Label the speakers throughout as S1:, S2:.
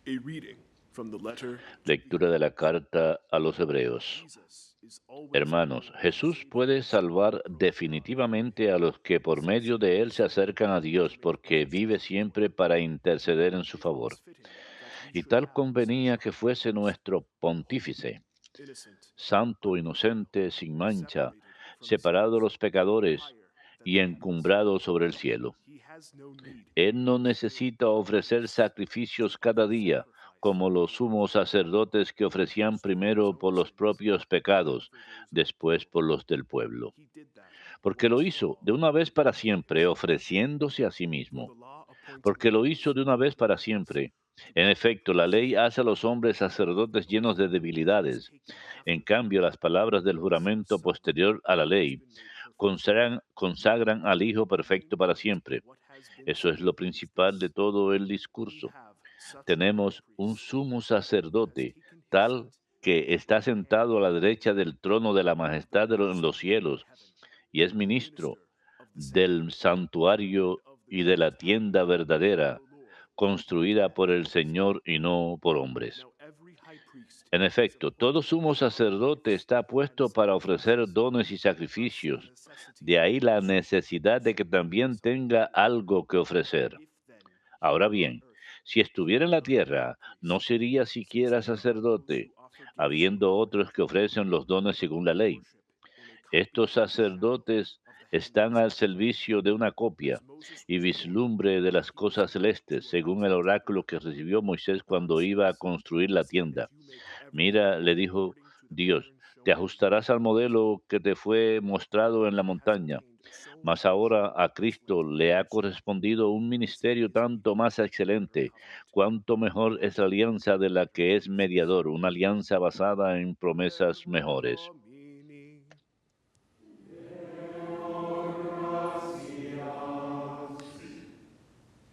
S1: A reading from the letter to the
S2: Lectura de la carta a los Hebreos.
S1: Jesus is always
S2: Hermanos,
S1: able to
S2: Jesús
S1: save
S2: puede
S1: those
S2: salvar
S1: who come to God.
S2: definitivamente a los que por medio de Él se acercan a Dios,
S1: To make
S2: porque vive
S1: intercession for
S2: siempre
S1: them.
S2: para interceder en su
S1: It was
S2: favor.
S1: fitting that we
S2: Y
S1: should
S2: tal
S1: have such
S2: convenía
S1: a
S2: que
S1: high
S2: fuese
S1: priest,
S2: nuestro
S1: holy,
S2: pontífice,
S1: innocent,
S2: santo,
S1: undefiled,
S2: inocente, sin mancha,
S1: separated from
S2: separado de
S1: sinners,
S2: los pecadores
S1: higher than
S2: y
S1: the heavens.
S2: encumbrado sobre el cielo.
S1: He has no need
S2: Él no
S1: to offer
S2: necesita
S1: burnt
S2: ofrecer
S1: gifts, to
S2: sacrificios cada
S1: offer
S2: día,
S1: sacrifice
S2: como los
S1: for the
S2: sumos
S1: people,
S2: sacerdotes que ofrecían
S1: first for his
S2: primero por
S1: own
S2: los
S1: sins,
S2: propios
S1: then
S2: pecados,
S1: for those of the
S2: después
S1: people.
S2: por los del pueblo.
S1: He did that
S2: Porque lo
S1: once for
S2: hizo
S1: all
S2: de una vez
S1: in
S2: para
S1: one
S2: siempre,
S1: sacrifice.
S2: ofreciéndose a sí
S1: For
S2: mismo.
S1: the law appointed
S2: Porque lo hizo
S1: Levites
S2: de una vez
S1: for the
S2: para
S1: priests
S2: siempre.
S1: to
S2: En
S1: be
S2: efecto, la
S1: priests.
S2: ley hace a los hombres sacerdotes
S1: But
S2: llenos de
S1: Jesus,
S2: debilidades.
S1: taking
S2: En
S1: after them,
S2: cambio, las palabras del
S1: as the
S2: juramento
S1: Son
S2: posterior a la
S1: has
S2: ley
S1: been made perfect forever.
S2: consagran al Hijo perfecto
S1: Leaving
S2: para
S1: out
S2: siempre.
S1: what has been
S2: Eso es
S1: said
S2: lo
S1: is
S2: principal de
S1: this:
S2: todo el
S1: we
S2: discurso.
S1: have such a high
S2: Tenemos un
S1: priest
S2: sumo
S1: who has
S2: sacerdote,
S1: taken his
S2: tal
S1: seat
S2: que
S1: at
S2: está
S1: the right
S2: sentado a la
S1: hand
S2: derecha del trono de la
S1: of the
S2: majestad en los
S1: Majesty in
S2: cielos
S1: heaven,
S2: y es
S1: and
S2: ministro
S1: minister of the
S2: del
S1: sanctuary and
S2: santuario
S1: of the
S2: y de la
S1: king's
S2: tienda
S1: tabernacle of
S2: verdadera,
S1: our Lord
S2: construida por
S1: and
S2: el
S1: of his
S2: Señor
S1: King.
S2: y no por hombres.
S1: Now every high priest
S2: En
S1: is
S2: efecto, todo
S1: appointed
S2: sumo
S1: to offer
S2: sacerdote
S1: gifts
S2: está
S1: and
S2: puesto para ofrecer
S1: sacrifices.
S2: dones y
S1: Thus the
S2: sacrificios.
S1: necessity
S2: De
S1: of
S2: ahí la
S1: official
S2: necesidad de que
S1: should be
S2: también
S1: placed on the
S2: tenga
S1: priest.
S2: algo que ofrecer.
S1: If then he
S2: Ahora
S1: were on
S2: bien,
S1: earth,
S2: si
S1: he
S2: estuviera en
S1: were
S2: la
S1: not a high
S2: tierra, no
S1: priest,
S2: sería
S1: since
S2: siquiera
S1: there are those
S2: sacerdote,
S1: who offer gifts
S2: habiendo
S1: according
S2: otros
S1: to
S2: que
S1: the law,
S2: ofrecen los dones según la
S1: and
S2: ley.
S1: worship in a copy
S2: Estos
S1: and shadow
S2: sacerdotes
S1: of the
S2: están
S1: heavenly
S2: al
S1: things.
S2: servicio de una
S1: As
S2: copia
S1: Moses
S2: y
S1: was born,
S2: vislumbre de las
S1: he was
S2: cosas
S1: brought
S2: celestes,
S1: to a
S2: según el
S1: mountain to be
S2: oráculo que
S1: offered.
S2: recibió Moisés
S1: God
S2: cuando iba a
S1: says,
S2: construir la
S1: "See that
S2: tienda.
S1: you make everything
S2: Mira, le dijo
S1: according to the
S2: Dios,
S1: pattern
S2: te
S1: shown you
S2: ajustarás al
S1: on the mountain."
S2: modelo que te fue mostrado en la
S1: He has
S2: montaña.
S1: obtained so
S2: Mas
S1: much
S2: ahora a
S1: as
S2: Cristo
S1: regards
S2: le ha
S1: worship,
S2: correspondido un
S1: as he
S2: ministerio
S1: is
S2: tanto más
S1: mediator of a better
S2: excelente,
S1: covenant,
S2: cuanto mejor es la alianza de la que es
S1: Jesus.
S2: mediador, una alianza basada en promesas mejores.
S1: Ergo mini.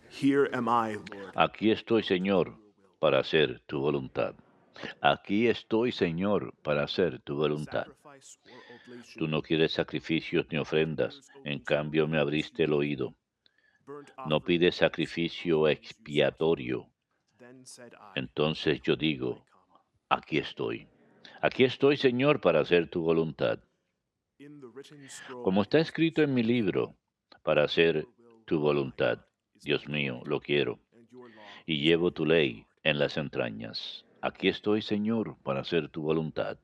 S1: Here am I, Lord.
S2: Aquí estoy,
S1: Do
S2: Señor,
S1: your will.
S2: para hacer tu voluntad. Aquí estoy, Señor, para hacer tu voluntad.
S1: Sacrifice or
S2: Tú
S1: oblation,
S2: no quieres sacrificios ni
S1: but
S2: ofrendas,
S1: ears
S2: en
S1: open to
S2: cambio me
S1: obedience you
S2: abriste el
S1: gave.
S2: oído.
S1: Burnt
S2: No
S1: offering
S2: pides
S1: against
S2: sacrificio
S1: offerings you set forth.
S2: expiatorio.
S1: Then said I,
S2: Entonces yo
S1: behold, I
S2: digo,
S1: come.
S2: aquí estoy. Aquí estoy, Señor, para hacer tu voluntad.
S1: In the written
S2: Como
S1: scroll
S2: está
S1: is
S2: escrito en mi
S1: preserved for me.
S2: libro, para hacer
S1: Your will,
S2: tu
S1: O my
S2: voluntad.
S1: God, is my
S2: Dios mío,
S1: delight,
S2: lo quiero.
S1: and your law
S2: Y
S1: is
S2: llevo tu
S1: within my
S2: ley
S1: heart.
S2: en las entrañas. Aquí estoy, Señor, para hacer tu voluntad.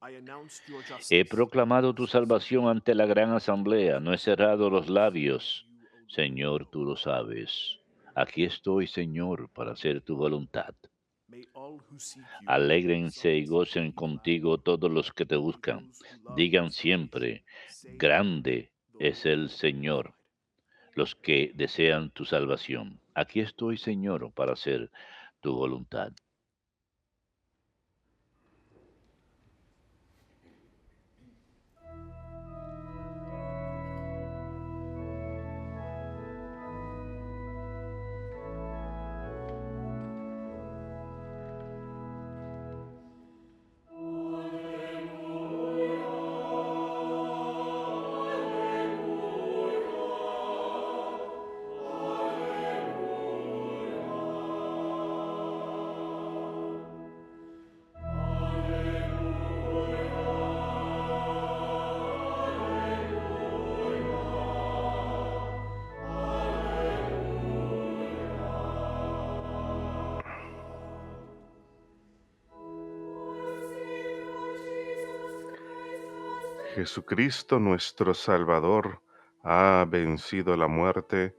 S1: I announced your
S2: He
S1: justice in
S2: proclamado tu
S1: witnesses.
S2: salvación ante la gran asamblea, no he
S1: Peace
S2: cerrado los
S1: and joy in
S2: labios.
S1: you, O Lord,
S2: Señor, tú lo
S1: O my God.
S2: sabes. Aquí estoy, Señor, para hacer tu voluntad.
S1: May all who seek you
S2: Alégrense y
S1: exult and
S2: gocen
S1: be glad.
S2: contigo todos los que te
S1: May
S2: buscan.
S1: those who love your
S2: Digan
S1: salvation
S2: siempre,
S1: say,
S2: grande
S1: "The
S2: es
S1: Lord
S2: el Señor,
S1: multiplied."
S2: los que desean tu salvación. Aquí estoy, Señor, para hacer tu voluntad.
S3: Jesucristo nuestro Salvador ha vencido la muerte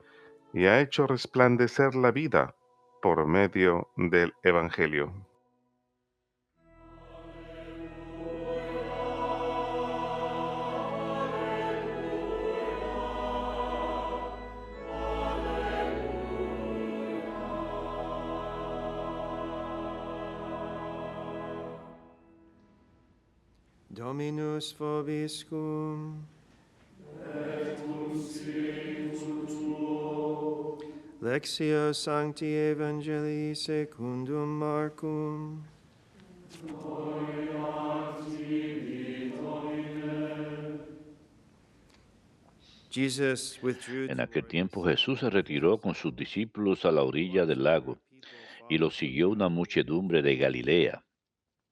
S3: y ha hecho resplandecer la vida por medio del Evangelio.
S4: Dominus vobiscum. Lectio Sancti Evangelii secundum Marcum. Jesus withdrew
S2: En aquel
S4: toward the
S2: tiempo
S4: sea
S2: Jesús se
S4: with his
S2: retiró con sus
S4: disciples.
S2: discípulos a la
S4: A
S2: orilla
S4: large
S2: del
S4: crowd
S2: lago,
S4: of people
S2: y lo siguió una muchedumbre de Galilea.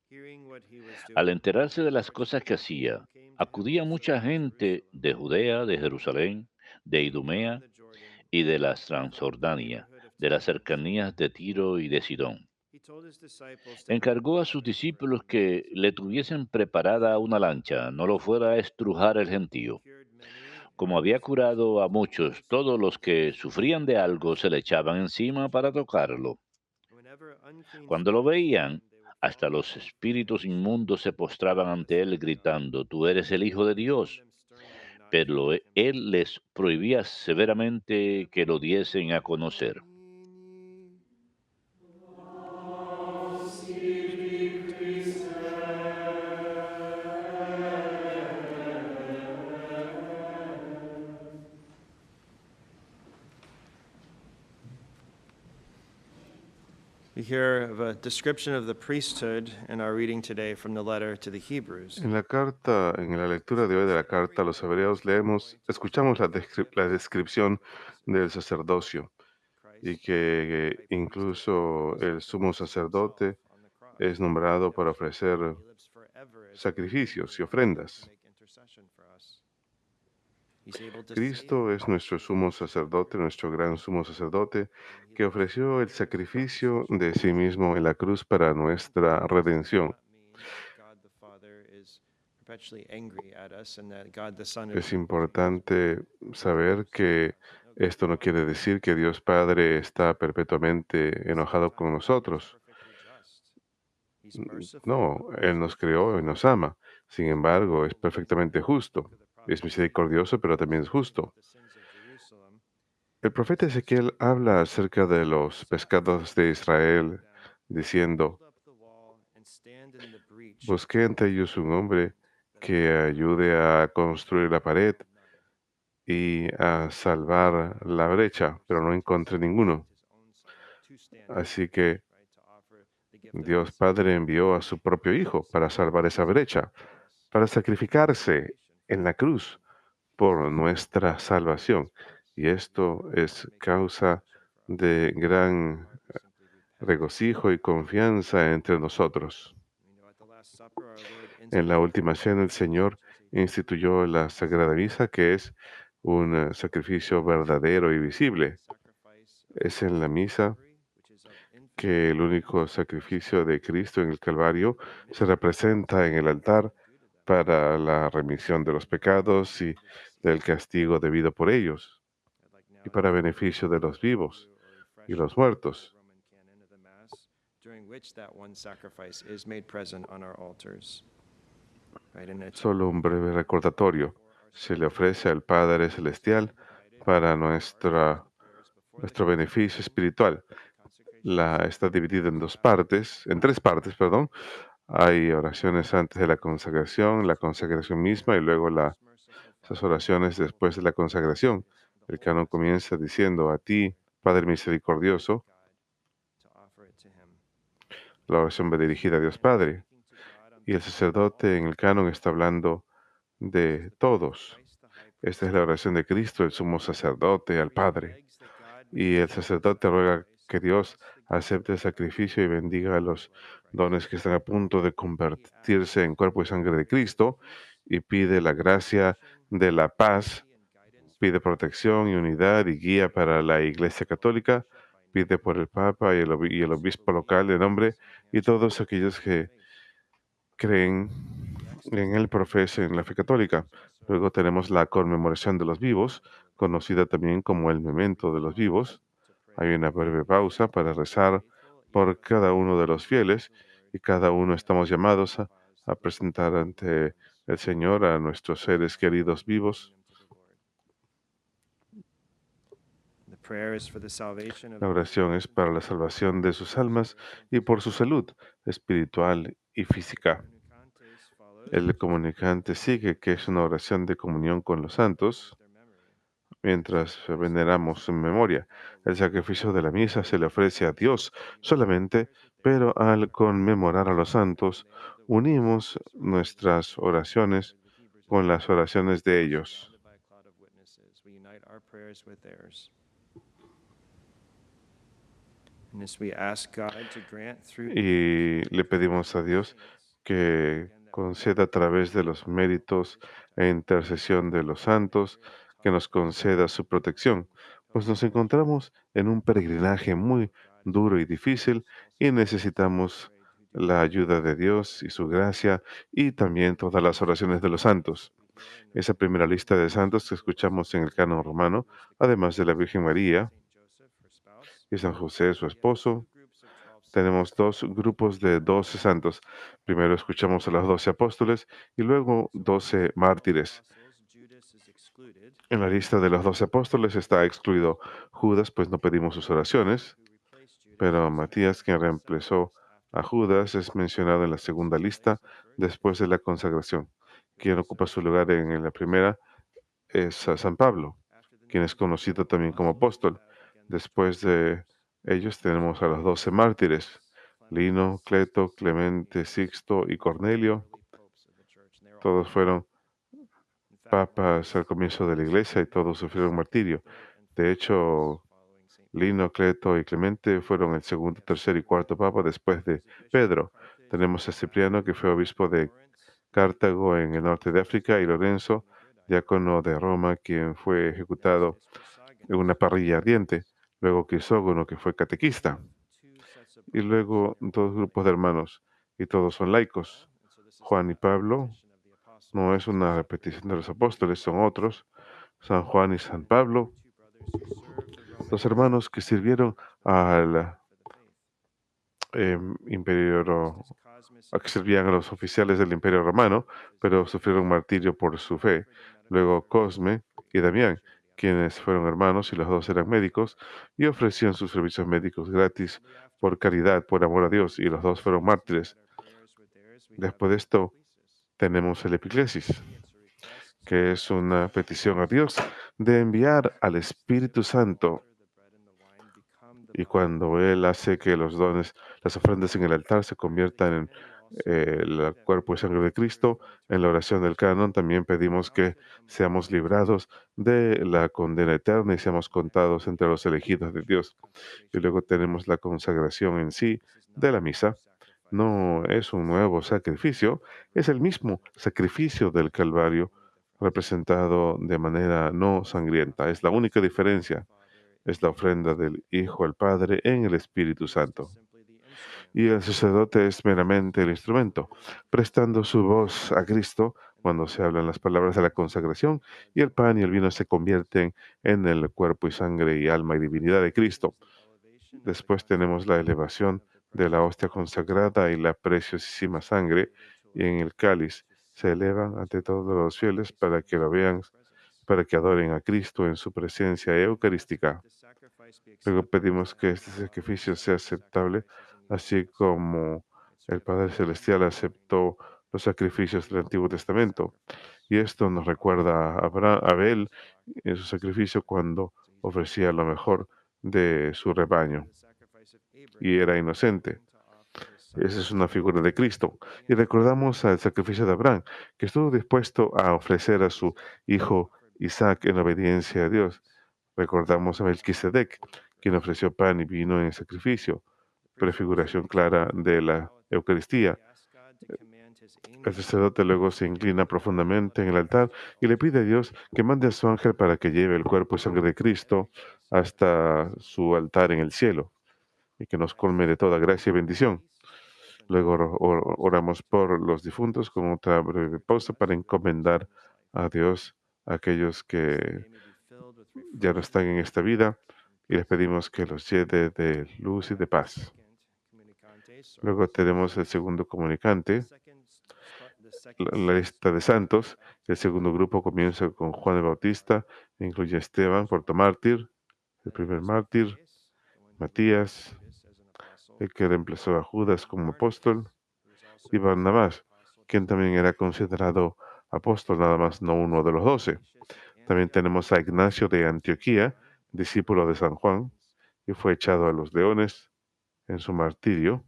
S4: Hearing what he was
S2: Al
S4: doing,
S2: enterarse de las
S4: large
S2: cosas que
S4: crowds
S2: hacía,
S4: came to him
S2: acudía
S4: also
S2: mucha
S4: from
S2: gente
S4: Jerusalem
S2: de Judea, de Jerusalén, de
S4: and beyond
S2: Idumea
S4: the Jordan,
S2: y de las
S4: from all the
S2: Transjordania,
S4: neighborhood of
S2: de las
S4: towns.
S2: cercanías de Tiro y de Sidón.
S4: He told his disciples to
S2: Encargó a
S4: prepare
S2: sus
S4: for
S2: discípulos
S4: him the
S2: que
S4: place
S2: le
S4: where he would
S2: tuviesen
S4: go.
S2: preparada una lancha, no lo fuera a estrujar el
S4: He
S2: gentío.
S4: cured many, and
S2: Como había
S4: those who were
S2: curado a
S4: sick
S2: muchos,
S4: received
S2: todos los que
S4: physicians and
S2: sufrían de algo se
S4: doctors
S2: le echaban
S4: for
S2: encima
S4: touch
S2: para
S4: him.
S2: tocarlo.
S4: Whenever unclean
S2: Cuando lo
S4: spirits saw
S2: veían,
S4: him, they would fall
S2: hasta
S4: on
S2: los
S4: their
S2: espíritus
S4: necks
S2: inmundos se postraban
S4: and
S2: ante él
S4: worshipped God.
S2: gritando, Tú eres el Hijo de
S4: He warned
S2: Dios.
S4: them sternly not to
S2: Pero
S4: give him
S2: él
S4: anything.
S2: les prohibía severamente que lo diesen a conocer.
S4: We hear of a description of the priesthood in our reading today from the letter to the Hebrews.
S3: En la lectura de hoy de la carta a los hebreos, escuchamos la descripción del sacerdocio y que incluso el sumo sacerdote es nombrado para ofrecer sacrificios y ofrendas. Cristo es nuestro sumo sacerdote, nuestro gran sumo sacerdote, que ofreció el sacrificio de sí mismo en la cruz para nuestra redención. Es importante saber que esto no quiere decir que Dios Padre está perpetuamente enojado con nosotros. No, Él nos creó y nos ama. Sin embargo, es perfectamente justo. Es misericordioso, pero también es justo. El profeta Ezequiel habla acerca de los pecados de Israel, diciendo, busqué entre ellos un hombre que ayude a construir la pared y a salvar la brecha, pero no encontré ninguno. Así que Dios Padre envió a su propio Hijo para salvar esa brecha, para sacrificarse en la cruz por nuestra salvación. Y esto es causa de gran regocijo y confianza entre nosotros. En la última cena, el Señor instituyó la Sagrada Misa, que es un sacrificio verdadero y visible. Es en la misa que el único sacrificio de Cristo en el Calvario se representa en el altar para la remisión de los pecados y del castigo debido por ellos, y para beneficio de los vivos y los muertos. Solo un breve recordatorio se le ofrece al Padre Celestial para nuestro beneficio espiritual. Está dividida en tres partes, perdón. Hay oraciones antes de la consagración misma y luego esas oraciones después de la consagración. El canon comienza diciendo a ti, Padre misericordioso. La oración va dirigida a Dios Padre. Y el sacerdote en el canon está hablando de todos. Esta es la oración de Cristo, el sumo sacerdote, al Padre. Y el sacerdote ruega que Dios acepte el sacrificio y bendiga a los dones que están a punto de convertirse en cuerpo y sangre de Cristo, y pide la gracia de la paz, pide protección y unidad y guía para la Iglesia Católica, pide por el Papa y el obispo local de nombre y todos aquellos que creen en el profesa en la fe católica. Luego tenemos la conmemoración de los vivos, conocida también como el memento de los vivos. Hay una breve pausa para rezar por cada uno de los fieles y cada uno estamos llamados a presentar ante el Señor a nuestros seres queridos vivos. La oración es para la salvación de sus almas y por su salud espiritual y física. El comunicante sigue que es una oración de comunión con los santos mientras veneramos su memoria. El sacrificio de la misa se le ofrece a Dios solamente, pero al conmemorar a los santos, unimos nuestras oraciones con las oraciones de ellos.
S4: And as we ask God to grant through
S3: Y le pedimos a Dios que conceda a través de los méritos e intercesión de los santos, que nos conceda su protección, pues nos encontramos en un peregrinaje muy duro y difícil y necesitamos la ayuda de Dios y su gracia y también todas las oraciones de los santos. Esa primera lista de santos que escuchamos en el canon romano, además de la Virgen María y San José, su esposo, tenemos dos grupos de 12 santos. Primero escuchamos a los 12 apóstoles y luego 12 mártires. En la lista de los 12 apóstoles está excluido Judas, pues no pedimos sus oraciones, pero Matías, quien reemplazó a Judas, es mencionado en la segunda lista después de la consagración. Quien ocupa su lugar en la primera es a San Pablo, quien es conocido también como apóstol. Después de ellos tenemos a los 12 mártires, Lino, Cleto, Clemente, Sixto y Cornelio. Todos fueron papas al comienzo de la iglesia y todos sufrieron martirio. De hecho, Lino, Cleto y Clemente fueron el segundo, tercer y cuarto papa después de Pedro. Tenemos a Cipriano, que fue obispo de Cartago en el norte de África, y Lorenzo, diácono de Roma, quien fue ejecutado en una parrilla ardiente. Luego Crisógono, que fue catequista. Y luego dos grupos de hermanos, y todos son laicos. Juan y Pablo no es una repetición de los apóstoles, son otros. San Juan y San Pablo, dos hermanos que sirvieron al imperio, a que servían a los oficiales del imperio romano, pero sufrieron martirio por su fe. Luego Cosme y Damián, quienes fueron hermanos y los dos eran médicos y ofrecían sus servicios médicos gratis por caridad, por amor a Dios, y los dos fueron mártires. Después de esto tenemos el epiclesis, que es una petición a Dios de enviar al Espíritu Santo. Y cuando Él hace que los dones, las ofrendas en el altar se conviertan en el cuerpo y sangre de Cristo, en la oración del canon también pedimos que seamos librados de la condena eterna y seamos contados entre los elegidos de Dios. Y luego tenemos la consagración en sí de la misa. No es un nuevo sacrificio, es el mismo sacrificio del Calvario representado de manera no sangrienta. Es la única diferencia. Es la ofrenda del Hijo al Padre en el Espíritu Santo. Y el sacerdote es meramente el instrumento, prestando su voz a Cristo cuando se hablan las palabras de la consagración, y el pan y el vino se convierten en el cuerpo y sangre y alma y divinidad de Cristo. Después tenemos la elevación de la hostia consagrada y la preciosísima sangre, y en el cáliz se elevan ante todos los fieles para que lo vean, para que adoren a Cristo en su presencia eucarística. Luego pedimos que este sacrificio sea aceptable, así como el Padre Celestial aceptó los sacrificios del Antiguo Testamento. Y esto nos recuerda a Abel en su sacrificio cuando ofrecía lo mejor de su rebaño y era inocente. Esa es una figura de Cristo. Y recordamos al sacrificio de Abraham, que estuvo dispuesto a ofrecer a su hijo Isaac en obediencia a Dios. Recordamos a Melquisedec, quien ofreció pan y vino en sacrificio, prefiguración clara de la Eucaristía. El sacerdote luego se inclina profundamente en el altar y le pide a Dios que mande a su ángel para que lleve el cuerpo y sangre de Cristo hasta su altar en el cielo y que nos colme de toda gracia y bendición. Luego oramos por los difuntos con otra breve pausa para encomendar a Dios a aquellos que ya no están en esta vida y les pedimos que los llene de luz y de paz. Luego tenemos el segundo comunicante, la lista de santos. El segundo grupo comienza con Juan el Bautista, e incluye a Esteban, cuarto mártir, el primer mártir, Matías, el que reemplazó a Judas como apóstol, y Barnabás, quien también era considerado apóstol, nada más no uno de los 12. También tenemos a Ignacio de Antioquía, discípulo de San Juan, y fue echado a los leones en su martirio.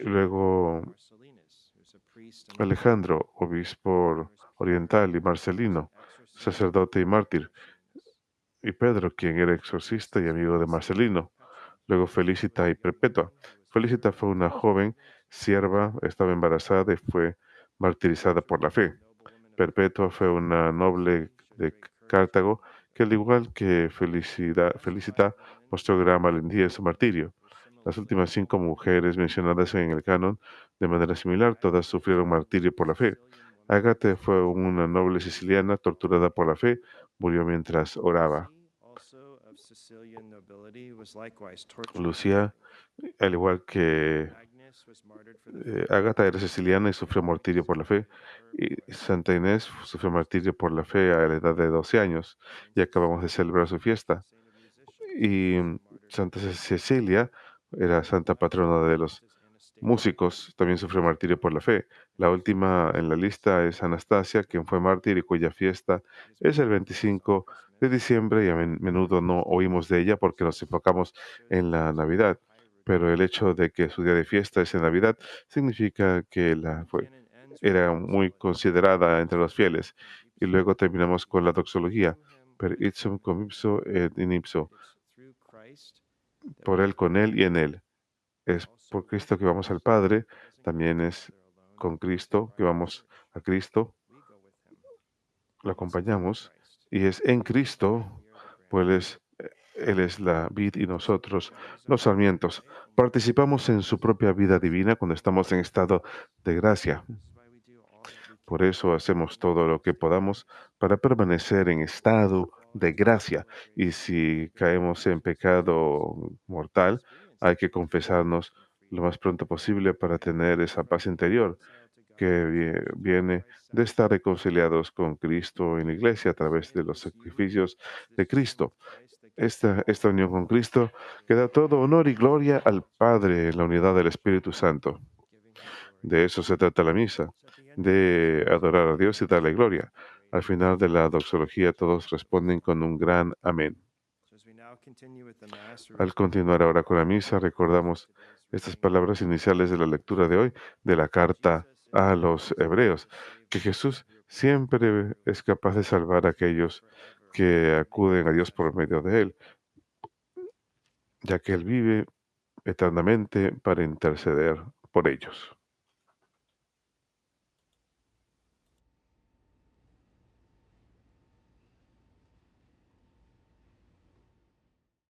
S3: Luego Alejandro, obispo oriental, y Marcelino, sacerdote y mártir. y Pedro, quien era exorcista y amigo de Marcelino. Luego Felicita y Perpetua. Felicita fue una joven sierva, estaba embarazada y fue martirizada por la fe. Perpetua fue una noble de Cartago que, al igual que Felicita, mostró gran valentía en su martirio. Las últimas 5 mujeres mencionadas en el canon, de manera similar, todas sufrieron martirio por la fe. Ágata fue una noble siciliana torturada por la fe, murió mientras oraba. Lucía, al igual que Ágata, era siciliana y sufrió martirio por la fe. Y Santa Inés sufrió martirio por la fe a la edad de 12 años y acabamos de celebrar su fiesta. Y Santa Cecilia era santa patrona de los músicos, también sufrió martirio por la fe. La última en la lista es Anastasia, quien fue mártir y cuya fiesta es el 25 de diciembre y a menudo no oímos de ella porque nos enfocamos en la Navidad. Pero el hecho de que su día de fiesta es en Navidad significa que era muy considerada entre los fieles. Y luego terminamos con la doxología. Per ipsum cum ipso et in ipso. Por él, con él y en él. Es por Cristo que vamos al Padre, también es con Cristo que vamos a Cristo, lo acompañamos, y es en Cristo, pues Él es la vid y nosotros los sarmientos. Participamos en su propia vida divina cuando estamos en estado de gracia. Por eso hacemos todo lo que podamos para permanecer en estado de gracia. Y si caemos en pecado mortal, hay que confesarnos lo más pronto posible para tener esa paz interior que viene de estar reconciliados con Cristo en la iglesia a través de los sacrificios de Cristo. Esta unión con Cristo que da todo honor y gloria al Padre en la unidad del Espíritu Santo. De eso se trata la misa, de adorar a Dios y darle gloria. Al final de la doxología todos responden con un gran amén. Al continuar ahora con la misa, recordamos estas palabras iniciales de la lectura de hoy de la carta a los hebreos, que Jesús siempre es capaz de salvar a aquellos que acuden a Dios por medio de Él, ya que Él vive eternamente para interceder por ellos.